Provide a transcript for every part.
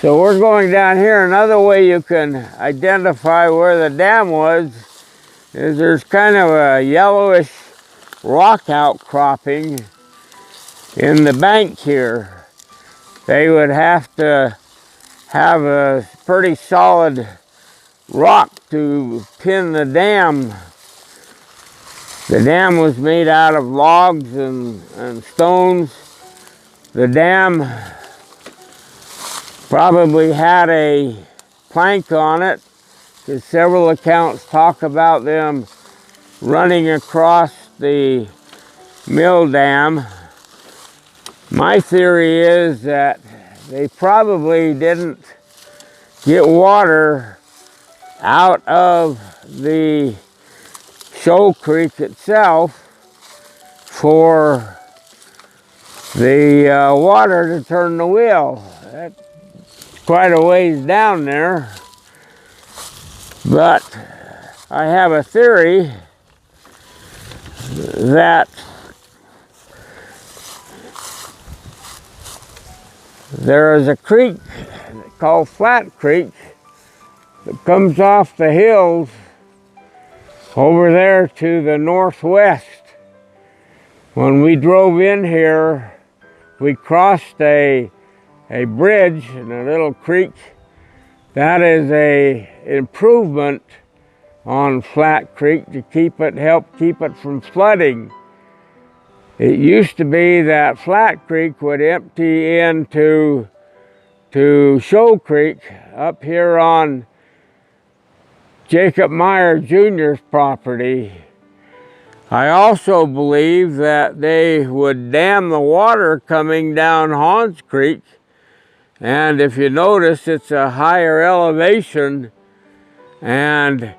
So we're going down here. Another way you can identify where the dam was is there's kind of a yellowish rock outcropping in the bank here. They would have to have a pretty solid rock to pin the dam. The dam was made out of logs and stones. The dam probably had a plank on it, because several accounts talk about them running across the mill dam. My theory is that they probably didn't get water out of the Shoal Creek itself for the water to turn the wheel. That's quite a ways down there, but I have a theory that there is a creek called Flat Creek that comes off the hills over there to the northwest. When we drove in here, we crossed a bridge in a little creek. That is a improvement on Flat Creek to help keep it from flooding. It used to be that Flat Creek would empty into Shoal Creek up here on Jacob Meyer Jr.'s property. I also believe that they would dam the water coming down Hawn's Creek, and if you notice, it's a higher elevation, and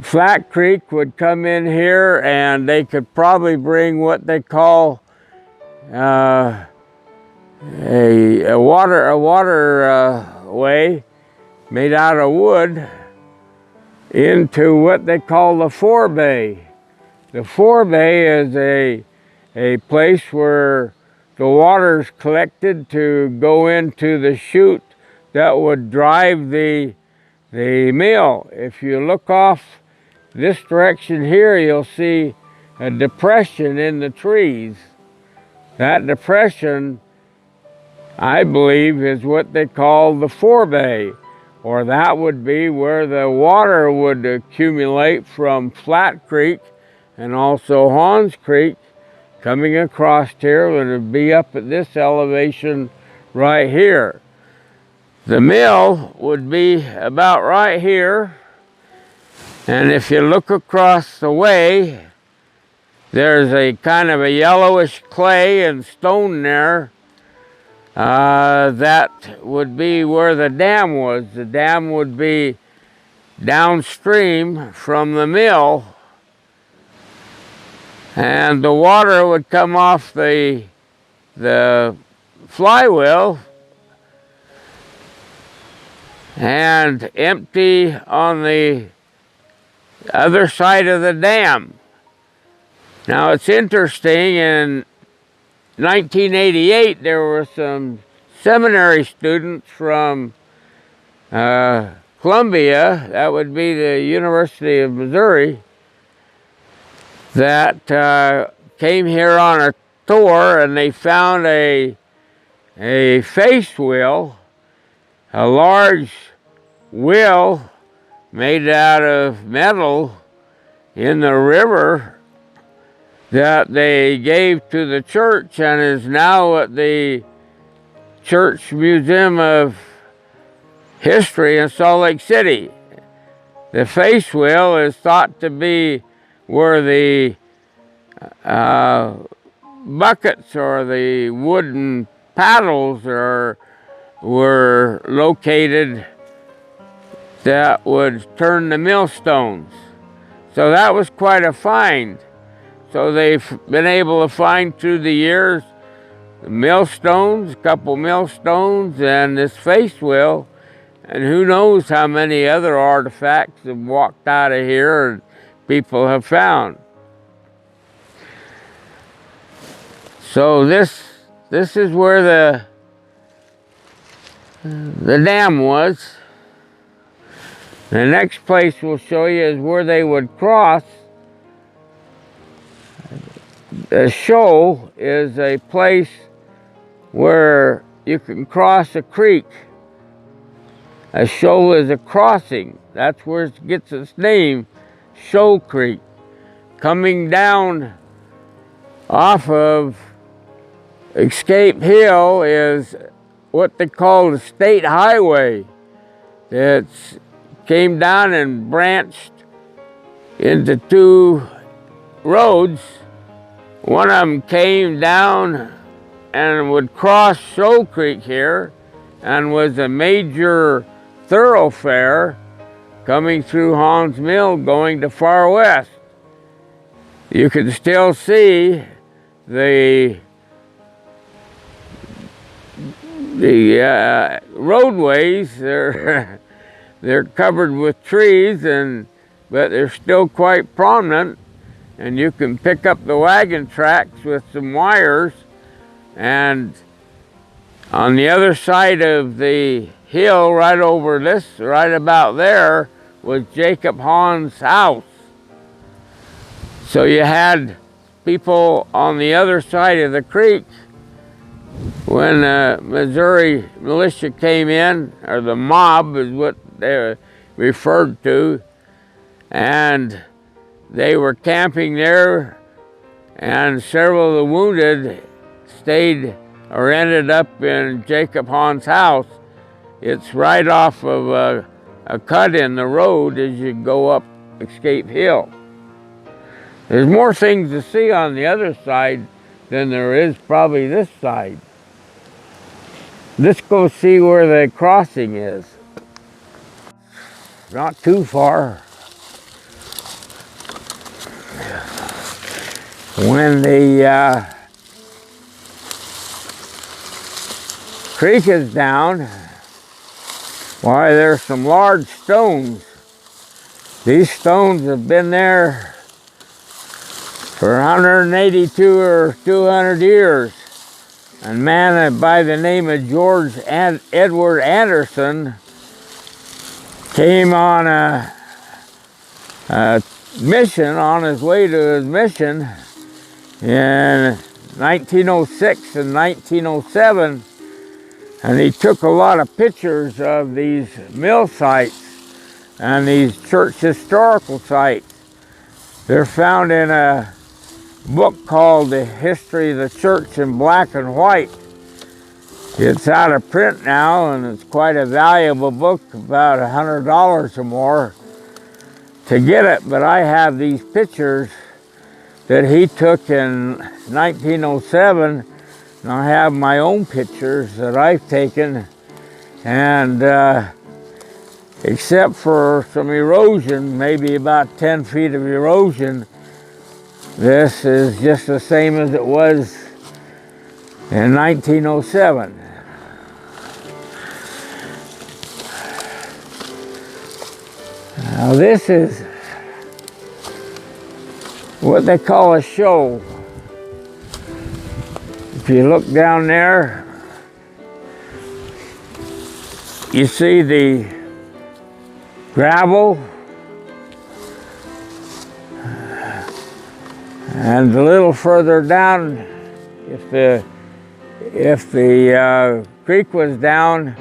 Flat Creek would come in here and they could probably bring what they call a waterway made out of wood into what they call the forebay. The forebay is a place where the water's collected to go into the chute that would drive the mill. If you look off this direction here, you'll see a depression in the trees. That depression, I believe, is what they call the forebay, or that would be where the water would accumulate from Flat Creek and also Hawn's Creek coming across here. It would be up at this elevation right here. The mill would be about right here, and if you look across the way, there's a kind of a yellowish clay and stone there. That would be where the dam was. The dam would be downstream from the mill, and the water would come off the flywheel and empty on the other side of the dam. Now it's interesting, in 1988 there were some seminary students from Columbia, that would be the University of Missouri, that came here on a tour, and they found a face wheel, a large wheel made out of metal in the river that they gave to the church and is now at the Church Museum of History in Salt Lake City. The face wheel is thought to be where the buckets or the wooden paddles were located that would turn the millstones. So that was quite a find. So they've been able to find through the years the millstones, a couple millstones, and this face wheel, and who knows how many other artifacts have walked out of here and people have found. So this is where the dam was. The next place we'll show you is where they would cross. The shoal is a place where you can cross a creek. A shoal is a crossing. That's where it gets its name, Shoal Creek. Coming down off of Escape Hill is what they call the state highway. It came down and branched into two roads. One of them came down and would cross Shoal Creek here and was a major thoroughfare coming through Hawn's Mill going to Far West. You can still see the roadways. They're covered with trees, but they're still quite prominent, and you can pick up the wagon tracks with some wires. And on the other side of the hill, right over this, right about there, was Jacob Hawn's house. So you had people on the other side of the creek when the Missouri militia came in, or the mob is what they referred to, and they were camping there, and several of the wounded stayed or ended up in Jacob Hawn's house. It's right off of a cut in the road as you go up Escape Hill. There's more things to see on the other side than there is probably this side. Let's go see where the crossing is. Not too far. When the creek is down, why, there's some large stones. These stones have been there for 182 or 200 years. A man by the name of George Edward Anderson came on a mission, on his way to his mission in 1906 and 1907, and he took a lot of pictures of these mill sites and these church historical sites. They're found in a book called The History of the Church in Black and White. It's out of print now, and it's quite a valuable book, about $100 or more to get it. But I have these pictures that he took in 1907, and I have my own pictures that I've taken, and except for some erosion, maybe about 10 feet of erosion, this is just the same as it was in 1907. Now this is what they call a shoal. If you look down there, you see the gravel, and a little further down, if the creek was down,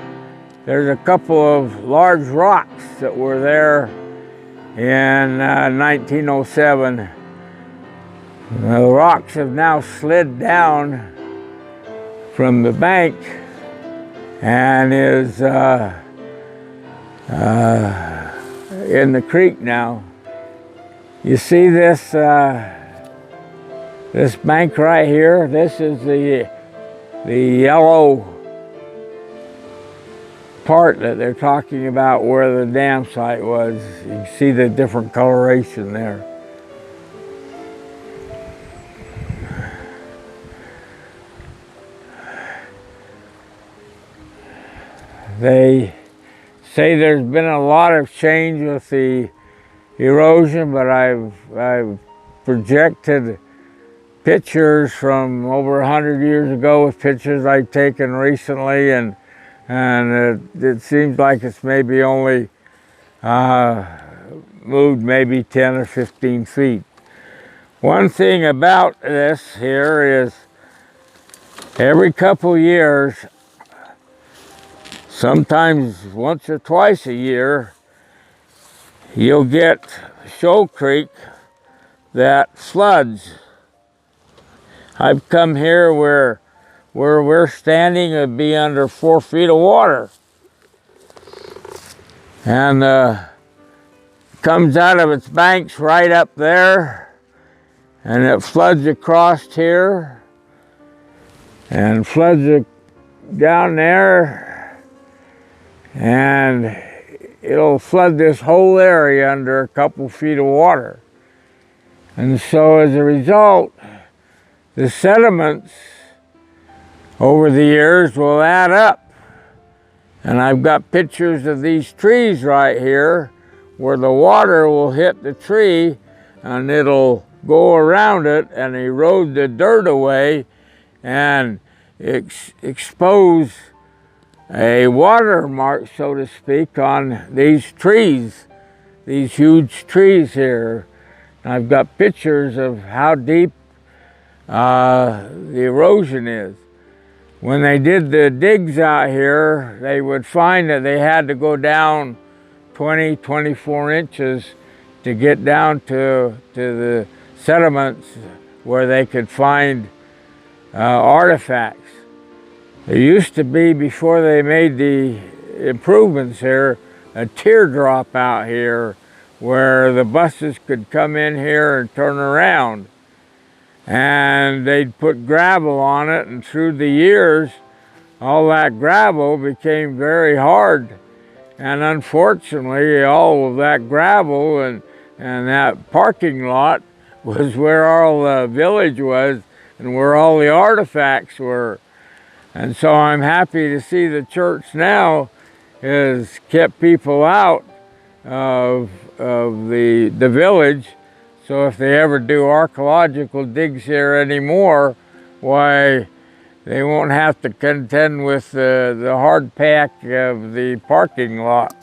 there's a couple of large rocks that were there in 1907. The rocks have now slid down from the bank and is in the creek now. You see this this bank right here? This is the yellow part that they're talking about where the dam site was. You can see the different coloration there. They say there's been a lot of change with the erosion, but I've projected pictures from over 100 years ago with pictures I've taken recently, and and it seems like it's maybe only moved maybe 10 or 15 feet. One thing about this here is every couple years, sometimes once or twice a year, you'll get Shoal Creek that floods. I've come here where we're standing would be under 4 feet of water. And comes out of its banks right up there, and it floods across here and floods down there, and it'll flood this whole area under a couple feet of water. And so as a result, the sediments over the years will add up. And I've got pictures of these trees right here where the water will hit the tree and it'll go around it and erode the dirt away and expose a watermark, so to speak, on these trees, these huge trees here. And I've got pictures of how deep the erosion is. When they did the digs out here, they would find that they had to go down 20, 24 inches to get down to the sediments where they could find artifacts. There used to be, before they made the improvements here, a teardrop out here where the buses could come in here and turn around. And they'd put gravel on it, and through the years, all that gravel became very hard. And unfortunately, all of that gravel and that parking lot was where all the village was and where all the artifacts were. And so I'm happy to see the church now has kept people out of the village. So if they ever do archaeological digs here anymore, why, they won't have to contend with the hard pack of the parking lot.